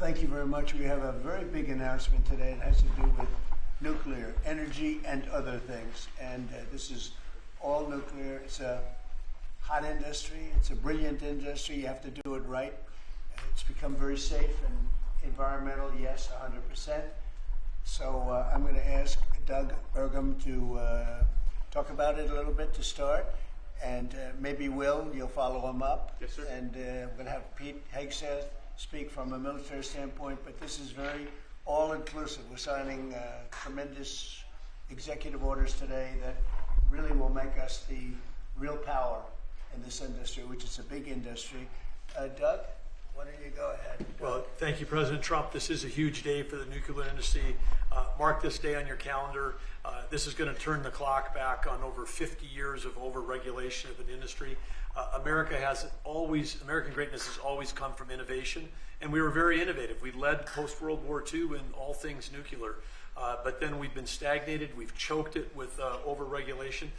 Thank you very much. We have a very big announcement today. It has to do with nuclear energy and other things. And this is all nuclear. It's a hot industry. It's a brilliant industry. You have to do it right. It's become very safe and environmental, yes, 100%. So I'm going to ask Doug Burgum to talk about it a little bit to start. And maybe Will, you'll follow him up. Yes, sir. And I'm going to have Pete Hegseth speak from a military standpoint, but this is very all-inclusive. We're signing tremendous executive orders today that really will make us the real power in this industry, which is a big industry. Doug, why don't you go ahead? Well, thank you, President Trump. This is a huge day for the nuclear industry. Mark this day on your calendar. This is going to turn the clock back on over 50 years of over-regulation of an industry. American greatness has always come from innovation, and we were very innovative. We led post-World War II in all things nuclear, but then we've been stagnated. We've choked it with over-regulation.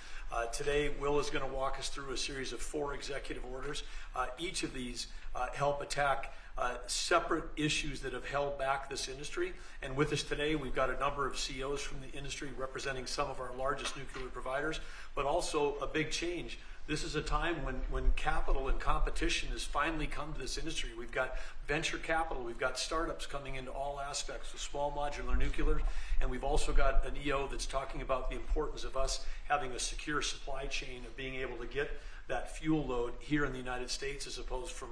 Today, Will is going to walk us through a series of 4 executive orders. Each of these help attack separate issues that have held back this industry. And with us today, we've got a number of CEOs from the industry representing some of our largest nuclear providers, but also a big change. This is a time when capital and competition has finally come to this industry. We've got venture capital, we've got startups coming into all aspects of small modular nuclear, and we've also got an EO that's talking about the importance of us having a secure supply chain of being able to get that fuel load here in the United States as opposed from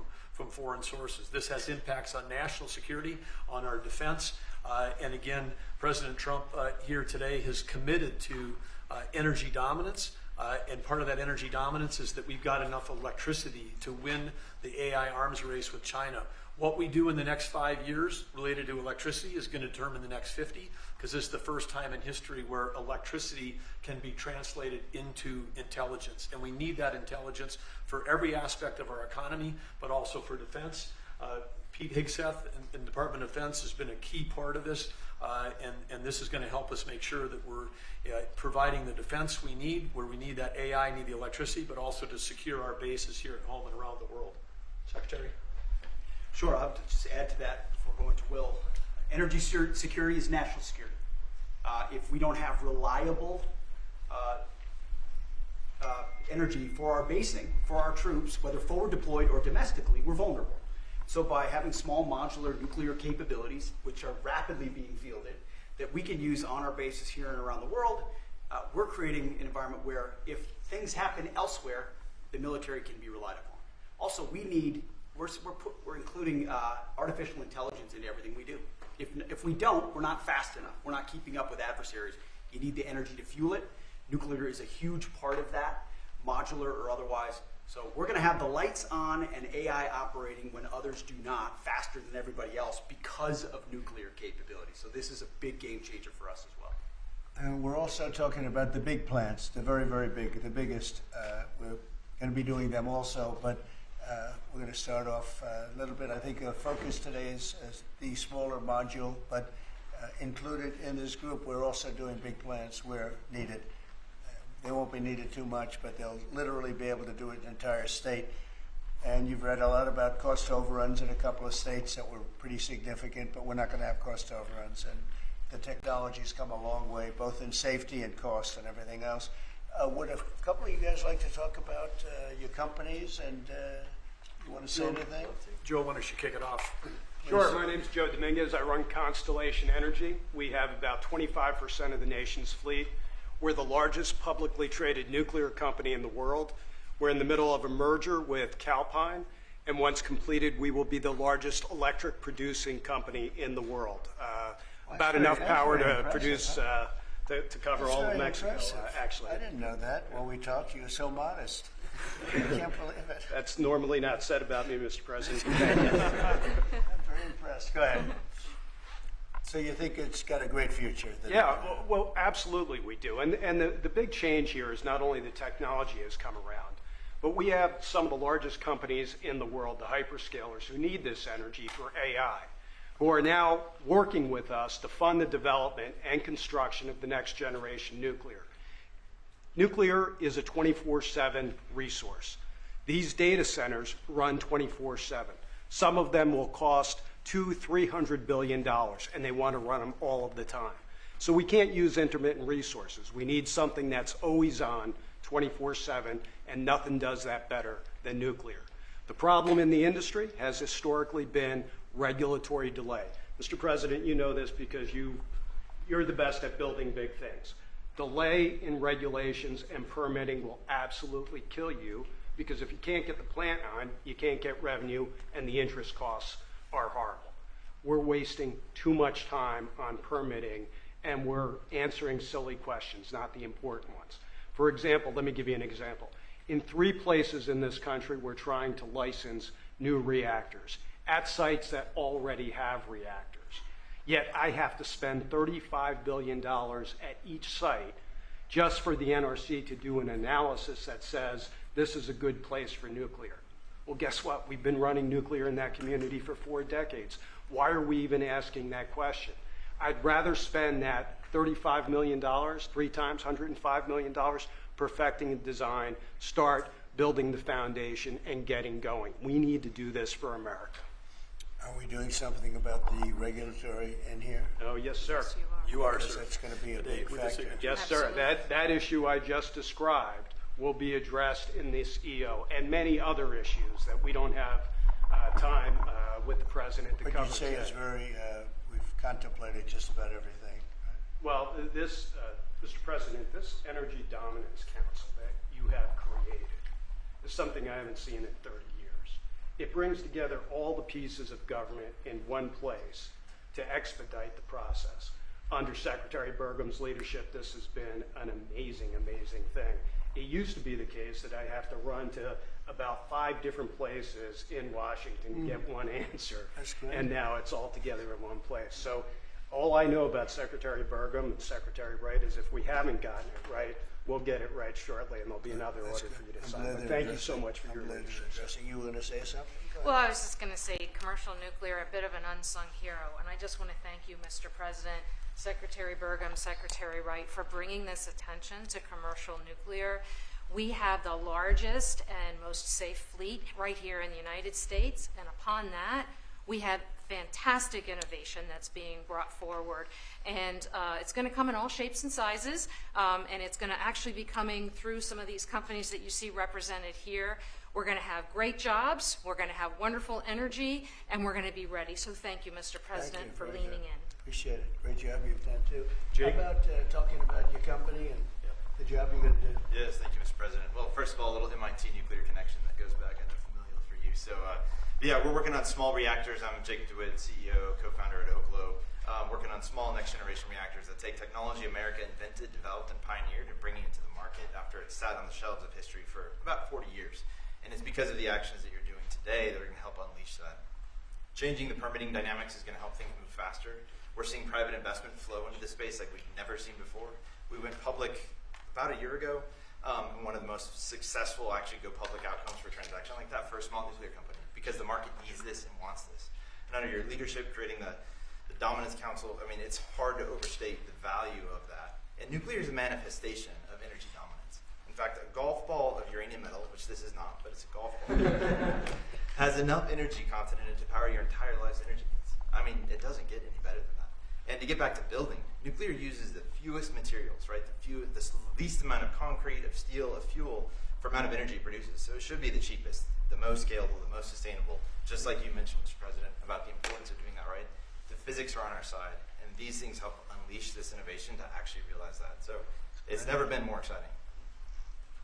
foreign sources. This has impacts on national security, on our defense, and again, President Trump here today has committed to energy dominance. And part of that energy dominance is that we've got enough electricity to win the AI arms race with China. What we do in the next 5 years related to electricity is going to determine the next 50, because this is the first time in history where electricity can be translated into intelligence. And we need that intelligence for every aspect of our economy, but also for defense. Pete Hegseth in the Department of Defense has been a key part of this, and this is going to help us make sure that we're providing the defense we need, where we need that AI, need the electricity, but also to secure our bases here at home and around the world. Secretary? Sure, I'll just add to that before going to Will. Energy security is national security. If we don't have reliable energy for our basing, for our troops, whether forward deployed or domestically, we're vulnerable. So by having small modular nuclear capabilities, which are rapidly being fielded, that we can use on our bases here and around the world, we're creating an environment where if things happen elsewhere, the military can be relied upon. Also, we're including artificial intelligence into everything we do. If we don't, we're not fast enough. We're not keeping up with adversaries. You need the energy to fuel it. Nuclear is a huge part of that, modular or otherwise. So we're going to have the lights on and AI operating when others do not, faster than everybody else because of nuclear capability. So this is a big game changer for us as well. And we're also talking about the big plants, the very, very big, the biggest. We're going to be doing them also, but we're going to start off a little bit. I think the focus today is the smaller module, but included in this group, we're also doing big plants where needed. They won't be needed too much, but they'll literally be able to do it in an entire state. And you've read a lot about cost overruns in a couple of states that were pretty significant, but we're not going to have cost overruns. And the technology's come a long way, both in safety and cost and everything else. Would a couple of you guys like to talk about your companies and you want to say anything? Joe, why don't you kick it off? Sure, my name's Joe Dominguez. I run Constellation Energy. We have about 25% of the nation's fleet. We're the largest publicly traded nuclear company in the world. We're in the middle of a merger with Calpine, and once completed, we will be the largest electric producing company in the world. About enough power to produce, to cover all of Mexico, actually. I didn't know that. When we talked, you were so modest. I can't believe it. That's normally not said about me, Mr. President. I'm very impressed. Go ahead. So you think it's got a great future? Yeah, well, absolutely we do. And the big change here is not only the technology has come around, but we have some of the largest companies in the world, the hyperscalers, who need this energy for AI, who are now working with us to fund the development and construction of the next generation nuclear. Nuclear is a 24/7 resource. These data centers run 24/7. Some of them will cost $200-300 billion, and they want to run them all of the time. So we can't use intermittent resources. We need something that's always on, 24/7, and nothing does that better than nuclear. The problem in the industry has historically been regulatory delay. Mr. President, you know this because you're the best at building big things. Delay in regulations and permitting will absolutely kill you, because if you can't get the plant on, you can't get revenue, and the interest costs are horrible. We're wasting too much time on permitting, and we're answering silly questions, not the important ones. For example, let me give you an example. In 3 places in this country, we're trying to license new reactors at sites that already have reactors. Yet I have to spend $35 billion at each site just for the NRC to do an analysis that says this is a good place for nuclear. Well, guess what? We've been running nuclear in that community for 4 decades. Why are we even asking that question? I'd rather spend that $35 million, 3 times $105 million, perfecting the design, start building the foundation, and getting going. We need to do this for America. Are we doing something about the regulatory in here? Oh, yes, sir. Yes, You are, Because sir. that's going to be a Today, big with this factor. Yes, sir. Absolutely. That issue I just described will be addressed in this EO, and many other issues that we don't have time with the president to But cover you say today. it's very, we've contemplated just about everything. Right? Well, this, Mr. President, this Energy Dominance Council that you have created is something I haven't seen in 30 years. It brings together all the pieces of government in one place to expedite the process. Under Secretary Burgum's leadership, this has been an amazing, amazing thing. It used to be the case that I have to run to about 5 different places in Washington to get one answer. That's great. And now it's all together in one place. So all I know about Secretary Burgum and Secretary Wright is if we haven't gotten it right, we'll get it right shortly, and there'll be another That's order for you to good. I'm sign. glad But they're thank you so addressing- much for your I'm glad they're leadership. sir. addressing. You were going to say something? Go Well, ahead. I was just going to say commercial nuclear, a bit of an unsung hero. And I just want to thank you, Mr. President, Secretary Burgum, Secretary Wright, for bringing this attention to commercial nuclear. We have the largest and most safe fleet right here in the United States. And upon that, we have fantastic innovation that's being brought forward. And it's going to come in all shapes and sizes. And it's going to actually be coming through some of these companies that you see represented here. We're going to have great jobs, we're going to have wonderful energy, and we're going to be ready. So thank you, Mr. President, you. for Very leaning good. in. Appreciate it. Great job you've done too. Jake? How about talking about your company and the job you're going to do? Yes, thank you, Mr. President. Well, first of all, a little MIT nuclear connection that goes back. I know familial for you. So, yeah, we're working on small reactors. I'm Jake DeWitt, CEO, co-founder at Oklo. Working on small next-generation reactors that take technology America invented, developed, and pioneered, and bringing it to the market after it sat on the shelves of history for about 40 years. And it's because of the actions that you're doing today that are going to help unleash that. Changing the permitting dynamics is going to help things move faster. We're seeing private investment flow into this space like we've never seen before. We went public about a year ago, and one of the most successful actually go public outcomes for a transaction like that for a small nuclear company, because the market needs this and wants this. And under your leadership, creating the Dominance Council, I mean, it's hard to overstate the value of that. And nuclear is a manifestation of energy dominance. In fact, a golf ball of uranium metal, which this is not, but it's a golf ball, has enough energy content in it to power your entire life's energy needs. I mean, it doesn't get any better than that. And to get back to building, nuclear uses the fewest materials, right? The least amount of concrete, of steel, of fuel for amount of energy it produces. So it should be the cheapest, the most scalable, the most sustainable. Just like you mentioned, Mr. President, about the importance of doing that right. The physics are on our side, and these things help unleash this innovation to actually realize that. So it's never been more exciting.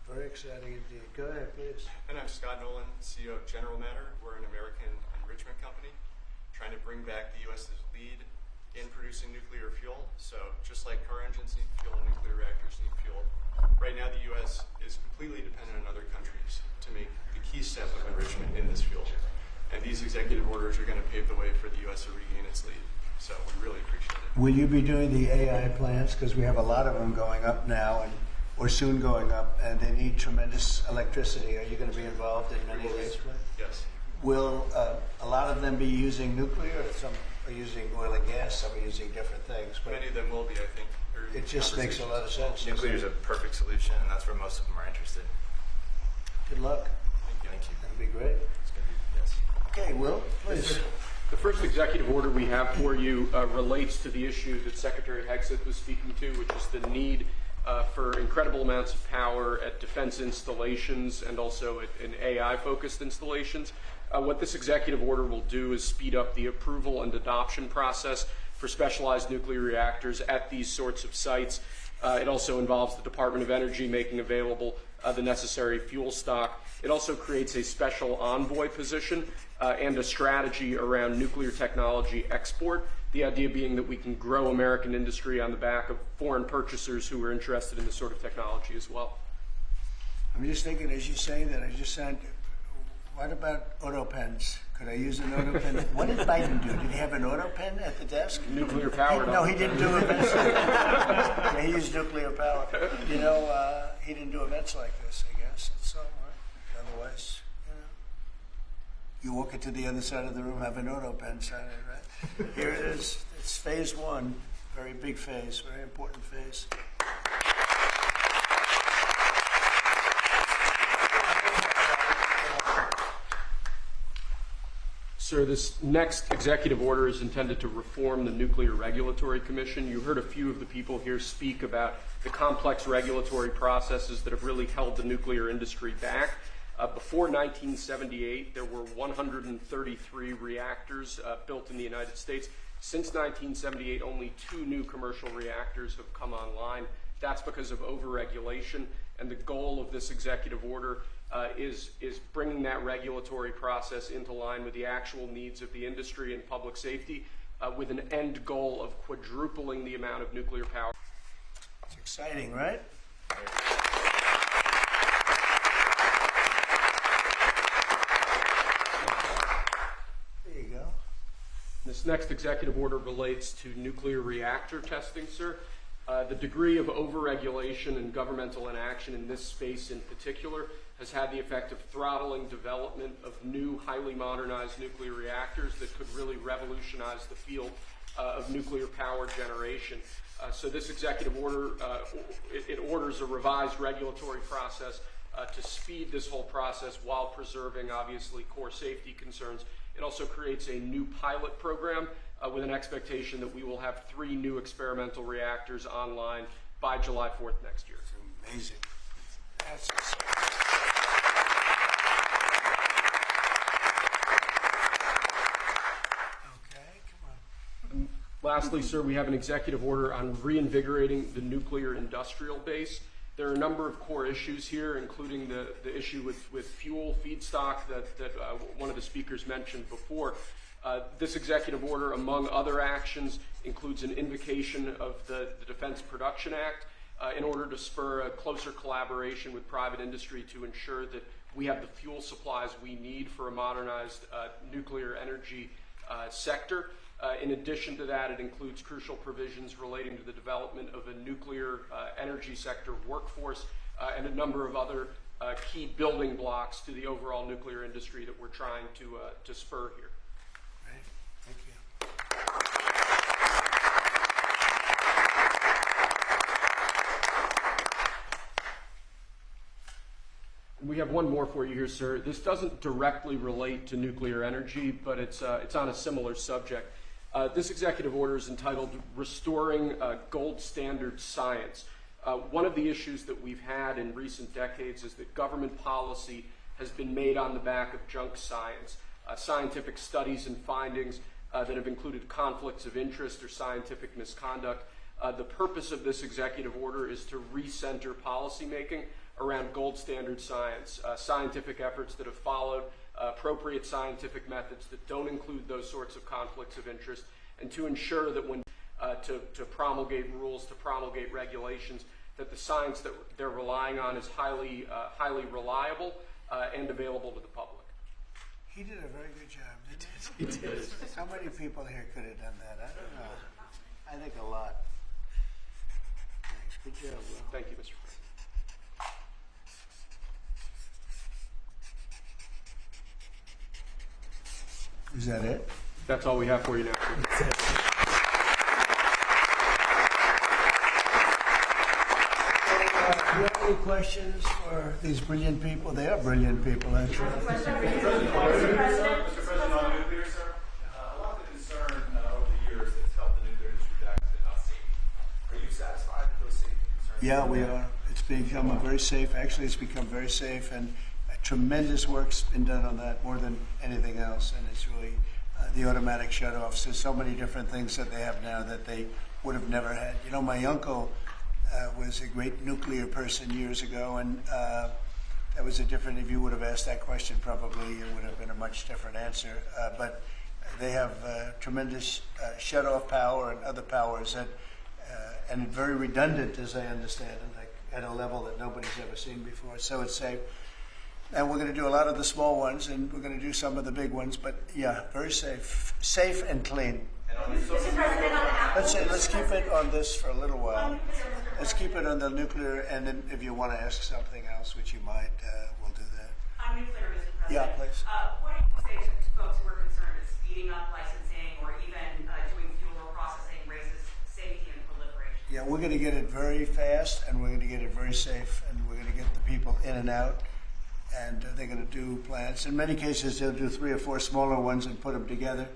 Very exciting indeed. Go ahead, please. And I'm Scott Nolan, CEO of General Matter. We're an American enrichment company trying to bring back the U.S.'s lead in producing nuclear fuel. So just like car engines need fuel, nuclear reactors need fuel. Right now, the U.S. is completely dependent on other countries to make the key step of enrichment in this fuel. And these executive orders are going to pave the way for the U.S. to regain its lead. So we really appreciate it. Will you be doing the AI plants? Because we have a lot of them going up now, or soon going up, and they need tremendous electricity. Are you going to be involved in many of these plants? Yes. Will a lot of them be using nuclear, or some are using oil and gas, some are using different things? But Many of them will be, I think. it just makes a lot of sense. Nuclear is a perfect solution, and that's where most of them are interested. Good luck. Thank you. That'll be great. It's going to be, yes. Okay, Will, please. The first executive order we have for you relates to the issue that Secretary Hegseth was speaking to, which is the need for incredible amounts of power at defense installations and also in AI-focused installations. What this executive order will do is speed up the approval and adoption process for specialized nuclear reactors at these sorts of sites. It also involves the Department of Energy making available the necessary fuel stock. It also creates a special envoy position and a strategy around nuclear technology export, the idea being that we can grow American industry on the back of foreign purchasers who are interested in this sort of technology as well. I'm just thinking, as you say that, I just said, what about auto pens? Could I use an auto pen? What did Biden do? Did he have an auto pen at the desk? Nuclear powered. No, he didn't do events. Yeah, he used nuclear power. You know, he didn't do events like this, I guess. It's all right. Otherwise, you walk into the other side of the room, have an auto pen sign it, right? Here it is. It's phase one. Very big phase, very important phase. Sir, this next executive order is intended to reform the Nuclear Regulatory Commission. You heard a few of the people here speak about the complex regulatory processes that have really held the nuclear industry back. Before 1978, there were 133 reactors built in the United States. Since 1978, only 2 new commercial reactors have come online. That's because of overregulation, and the goal of this executive order is bringing that regulatory process into line with the actual needs of the industry and public safety, with an end goal of quadrupling the amount of nuclear power. It's exciting, right? There you go. This next executive order relates to nuclear reactor testing, sir. The degree of overregulation and governmental inaction in this space in particular has had the effect of throttling development of new, highly modernized nuclear reactors that could really revolutionize the field of nuclear power generation. So this executive order, it orders a revised regulatory process to speed this whole process while preserving, obviously, core safety concerns. It also creates a new pilot program with an expectation that we will have 3 new experimental reactors online by July 4th next year. It's amazing. That's exciting. Okay, come on. Lastly, sir, we have an executive order on reinvigorating the nuclear industrial base. There are a number of core issues here, including the issue with fuel feedstock that one of the speakers mentioned before. This executive order, among other actions, includes an invocation of the Defense Production Act in order to spur a closer collaboration with private industry to ensure that we have the fuel supplies we need for a modernized nuclear energy sector. In addition to that, it includes crucial provisions relating to the development of a nuclear energy sector workforce and a number of other key building blocks to the overall nuclear industry that we're trying to spur here. Thank you. We have one more for you here, sir. This doesn't directly relate to nuclear energy, but it's on a similar subject. This executive order is entitled Restoring Gold Standard Science. One of the issues that we've had in recent decades is that government policy has been made on the back of junk science, scientific studies and findings that have included conflicts of interest or scientific misconduct. The purpose of this executive order is to recenter policymaking around gold standard science, scientific efforts that have followed appropriate scientific methods that don't include those sorts of conflicts of interest, and to ensure that when to promulgate rules, to promulgate regulations, that the science that they're relying on is highly reliable and available to the public. He did a very good job, didn't he? He did. How many people here could have done that? I don't know. I think a lot. Thanks. Good job, Will. Thank you, Mr. President. Is that it? That's all we have for you now. Do you have any questions for these brilliant people? They are brilliant people, actually. Question for you, Mr. President. Mr. President, on nuclear, sir. Yeah, we are. It's become a very safe, actually it's become very safe, and tremendous work's been done on that, more than anything else, and it's really the automatic shutoffs. There's so many different things that they have now that they would have never had. You know, my uncle was a great nuclear person years ago, and that was a different, if you would have asked that question, probably it would have been a much different answer. But they have tremendous shut-off power and other powers that, and very redundant, as I understand it, like at a level that nobody's ever seen before. So it's safe. And we're going to do a lot of the small ones, and we're going to do some of the big ones. But yeah, very safe and clean. Let's keep it on this for a little while. Let's keep it on the nuclear, and then if you want to ask something else, which you might, we'll do that. On nuclear, Mr. President. Yeah, please. What do you say to folks who are concerned that speeding up licensing or even doing fuel processing raises safety and proliferation? Yeah, we're going to get it very fast, and we're going to get it very safe, and we're going to get the people in and out, and they're going to do plants. In many cases, they'll do 3 or 4 smaller ones and put them together.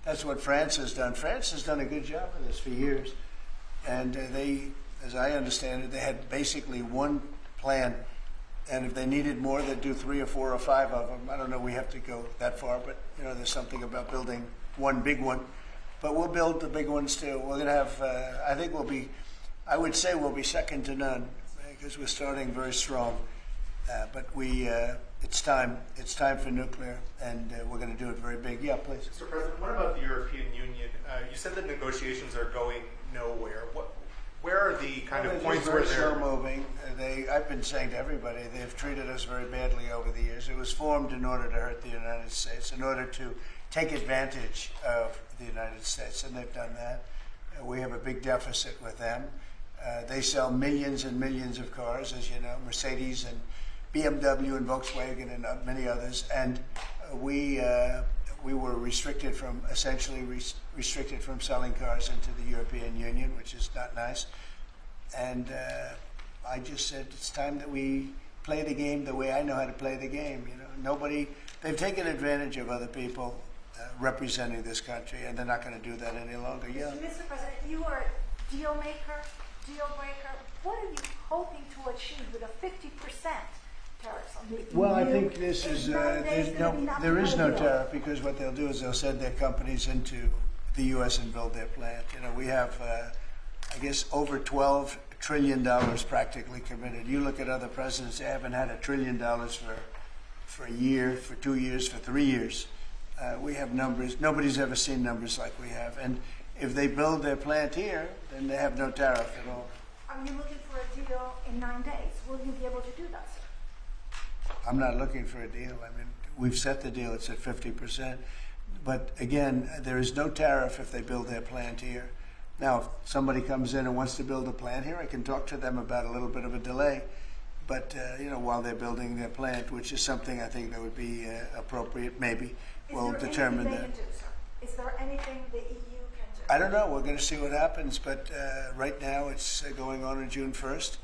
That's what France has done. France has done a good job of this for years, and they, as I understand it, they had basically one plan, and if they needed more, they'd do 3 or 4 or 5 of them. I don't know, we have to go that far, but you know, there's something about building one big one. But we'll build the big ones too. We're going to have, I think I would say we'll be second to none, because we're starting very strong. But it's time for nuclear, and we're going to do it very big. Yeah, please. Mr. President, what about the European Union? You said that negotiations are going nowhere. Where are the kind of points where they're slow moving? I've been saying to everybody, they've treated us very badly over the years. It was formed in order to hurt the United States, in order to take advantage of the United States, and they've done that. We have a big deficit with them. They sell millions and millions of cars, as you know, Mercedes and BMW and Volkswagen and many others, and we were restricted from, essentially restricted from selling cars into the European Union, which is not nice. And I just said it's time that we play the game the way I know how to play the game. You know, they've taken advantage of other people representing this country, and they're not going to do that any longer. Yeah. Mr. President, you are a deal maker, deal breaker. What are you hoping to achieve with a 50% tariffs on the EU? Well, I think this is there is no tariff, because what they'll do is they'll send their companies into the U.S. and build their plant. You know, we have, I guess, over $12 trillion practically committed. You look at other presidents; they haven't had $1 trillion for a year, for 2 years, for 3 years. We have numbers. Nobody's ever seen numbers like we have. And if they build their plant here, then they have no tariff at all. Are you looking for a deal in 9 days? Will you be able to do that, sir? I'm not looking for a deal. I mean, we've set the deal. It's at 50%. But again, there is no tariff if they build their plant here. Now, if somebody comes in and wants to build a plant here, I can talk to them about a little bit of a delay. But, you know, while they're building their plant, which is something I think that would be appropriate, maybe, we'll determine that. Is there anything they can do, sir? Is there anything the EU can do? I don't know. We're going to see what happens. But right now it's going on June 1st.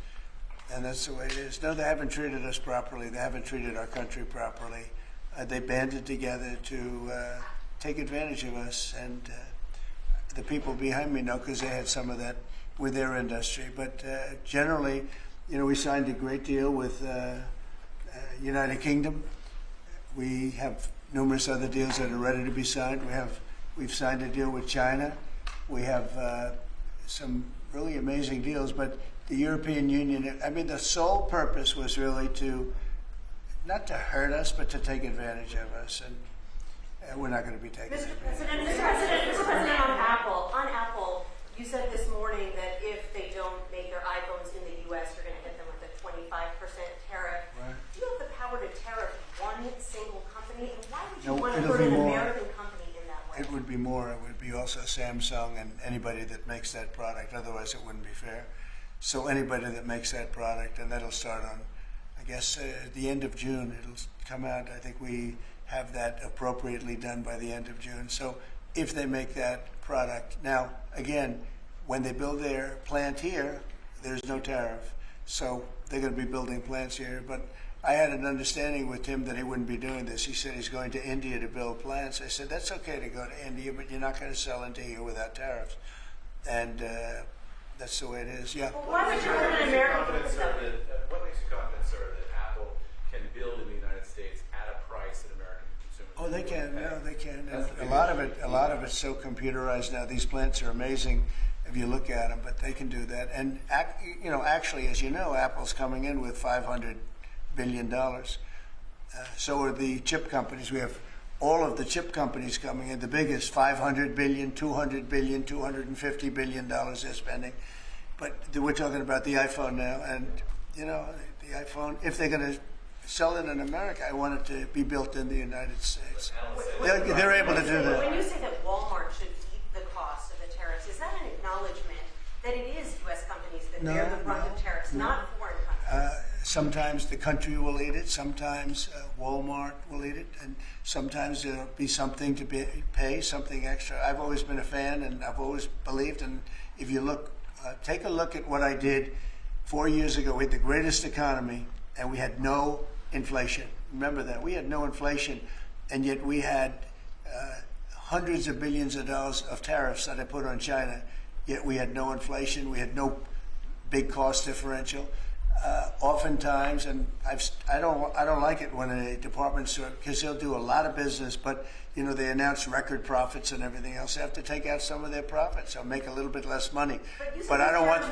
And that's the way it is. No, they haven't treated us properly. They haven't treated our country properly. They banded together to take advantage of us. And the people behind me know, because they had some of that with their industry. But generally, you know, we signed a great deal with United Kingdom. We have numerous other deals that are ready to be signed. We've signed a deal with China. We have some really amazing deals. But the European Union, I mean, the sole purpose was really not to hurt us, but to take advantage of us. And we're not going to be taking Mr. advantage. Mr. President, on Apple, you said this morning that if they don't make their iPhones in the U.S., you're going to hit them with a 25% tariff. Right. Do you have the power to tariff one single company? And why would you No, want to it'll hurt be an more. American company in that way? It would be more. It would be also Samsung and anybody that makes that product. Otherwise, it wouldn't be fair. So anybody that makes that product, and that'll start on, I guess, at the end of June. It'll come out. I think we have that appropriately done by the end of June. So if they make that product. Now, again, when they build their plant here, there's no tariff. So they're going to be building plants here. But I had an understanding with him that he wouldn't be doing this. He said he's going to India to build plants. I said, that's okay to go to India, but you're not going to sell into here without tariffs. And That's the way it is, yeah. Well, why would you want an American Confident, company? sir, that, what makes you confident, sir, that Apple can build in the United States at a price that American consumers? Oh, they can. will pay? No, they can. That's And the a big lot of issue. it's so computerized now. These plants are amazing if you look at them, but they can do that. And actually, as you know, Apple's coming in with $500 billion. So are the chip companies. We have all of the chip companies coming in. The biggest, $500 billion, $200 billion, $250 billion they're spending. But we're talking about the iPhone now, and the iPhone. If they're going to sell it in America, I want it to be built in the United States. They're able to do that. When you say that Walmart should eat the cost of the tariffs, is that an acknowledgement that it is U.S. companies that bear the brunt of tariffs, not foreign countries? Sometimes the country will eat it, sometimes Walmart will eat it, and sometimes there'll be something to pay, something extra. I've always been a fan, and I've always believed, and if you look, take a look at what I did 4 years ago. We had the greatest economy, and we had no inflation. Remember that. We had no inflation, and yet we had hundreds of billions of dollars of tariffs that I put on China, yet we had no inflation, we had no big cost differential. Oftentimes, and I don't like it when a department store, because they'll do a lot of business, but they announce record profits and everything else. They have to take out some of their profits or make a little bit less money. But I don't want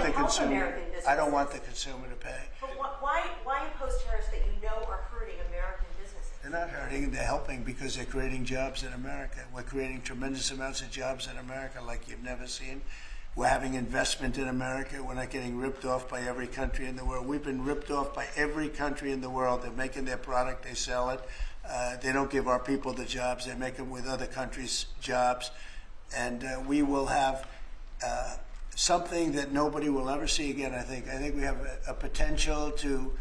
the consumer. I don't want the consumer to pay. But why impose tariffs that you know are hurting American businesses? They're not hurting, they're helping because they're creating jobs in America. We're creating tremendous amounts of jobs in America like you've never seen. We're having investment in America. We're not getting ripped off by every country in the world. We've been ripped off by every country in the world. They're making their product, they sell it. They don't give our people the jobs. They make them with other countries' jobs. And we will have something that nobody will ever see again, I think. I think we have a potential to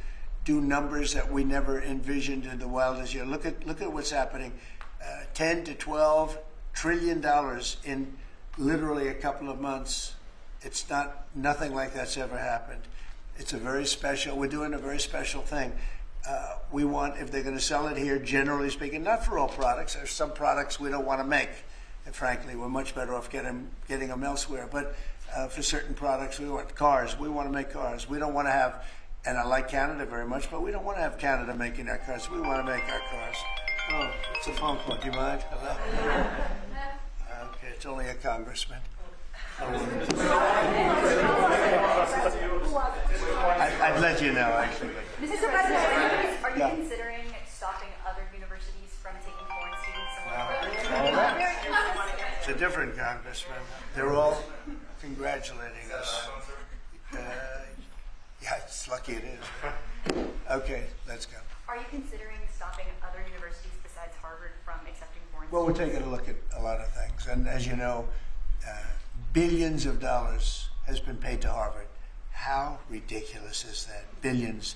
do numbers that we never envisioned in the wildest year. Look at what's happening. 10 to 12 trillion dollars in literally a couple of months. It's nothing like that's ever happened. It's we're doing a very special thing. We want, if they're going to sell it here, generally speaking, not for all products. There's some products we don't want to make. And frankly, we're much better off getting them elsewhere. But for certain products, we want cars. We want to make cars. We don't want to have, and I like Canada very much, but we don't want to have Canada making our cars. We want to make our cars. Oh, it's a phone call. Do you mind? Hello? Okay, it's only a congressman. I'd let you know, actually. Mr. President, are you Yeah. considering stopping other universities from taking foreign students? No. It's a different congressman. They're all congratulating us. Yeah, it's lucky it is. Okay, let's go. Are you considering stopping other universities besides Harvard from accepting foreign Well, we're students? taking a look at a lot of things. And as you know, billions of dollars has been paid to Harvard. How ridiculous is that? Billions.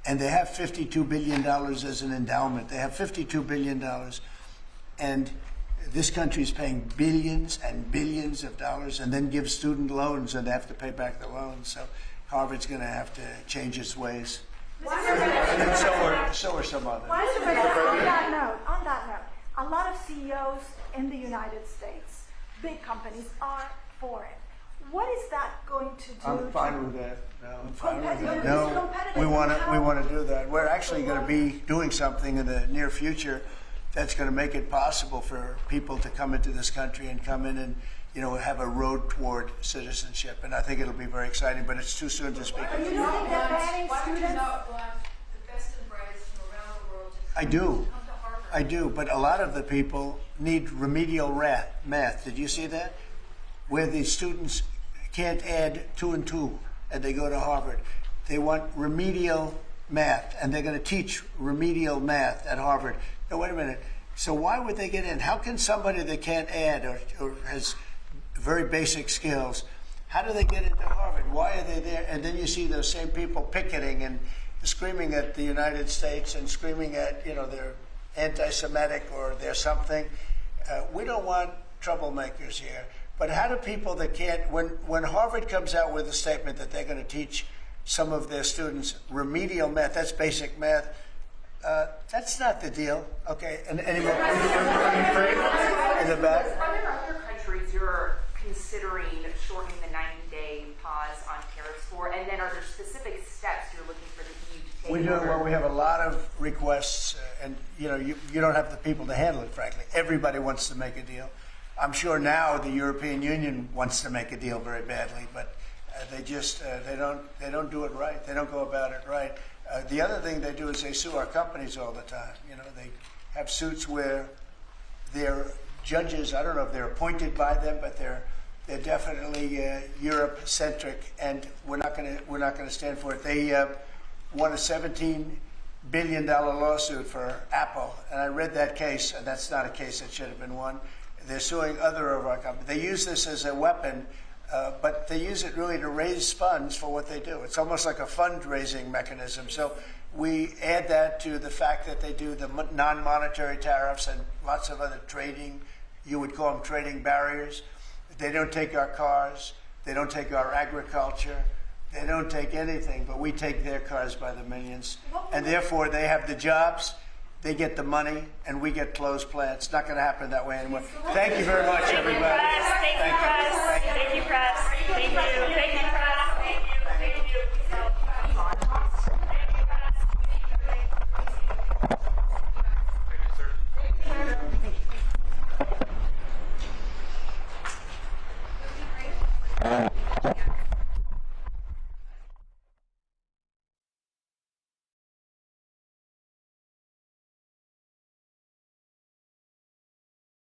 And they have $52 billion as an endowment. They have $52 billion. And this country is paying billions and billions of dollars and then gives student loans and they have to pay back the loans. So Harvard's going to have to change its ways. And so are some others. Mr. President, on that note, a lot of CEOs in the United States, big companies, are for it. What is that going to do? I'm fine with that. No, I'm fine with that. Competitive. No, we want to do that. We're actually going to be doing something in the near future that's going to make it possible for people to come into this country and come in and have a road toward citizenship. And I think it'll be very exciting, but it's too soon to speak. You don't think that banning Why would you students? not want the best and brightest from around the world to I do. come to Harvard? I do, but a lot of the people need remedial math. Did you see that? Where the students can't add 2 and 2 and they go to Harvard. They want remedial math and they're going to teach remedial math at Harvard. Now, wait a minute. So why would they get in? How can somebody that can't add or has very basic skills, how do they get into Harvard? Why are they there? And then you see those same people picketing and screaming at the United States and screaming at, they're anti-Semitic or they're something. We don't want troublemakers here. But how do people that can't, when Harvard comes out with a statement that they're going to teach some of their students remedial math, that's basic math, that's not the deal. Okay, and anymore? In the back? Are there other countries you're considering shortening the 90-day for? And then are there specific steps you're looking for the EU to take? We do. Well, we have a lot of requests, and you don't have the people to handle it. Frankly, everybody wants to make a deal. I'm sure now the European Union wants to make a deal very badly, but they just they don't do it right. They don't go about it right. The other thing they do is they sue our companies all the time. They have suits where their judges, I don't know if they're appointed by them, but they're definitely Europe-centric, and we're not going to stand for it. They won a $17 billion lawsuit for Apple, and I read that case, and that's not a case that should have been won. They're suing other of our companies. They use this as a weapon, but they use it really to raise funds for what they do. It's almost like a fundraising mechanism. So we add that to the fact that they do the non-monetary tariffs and lots of other trading, you would call them trading barriers. They don't take our cars. They don't take our agriculture. They don't take anything, but we take their cars by the millions. And therefore, they have the jobs, they get the money, and we get closed plants. It's not going to happen that way anymore. Thank you very much, everybody. Thank you, press. Thank you, press. Thank you, press. Thank you, thank you. Thank you, sir.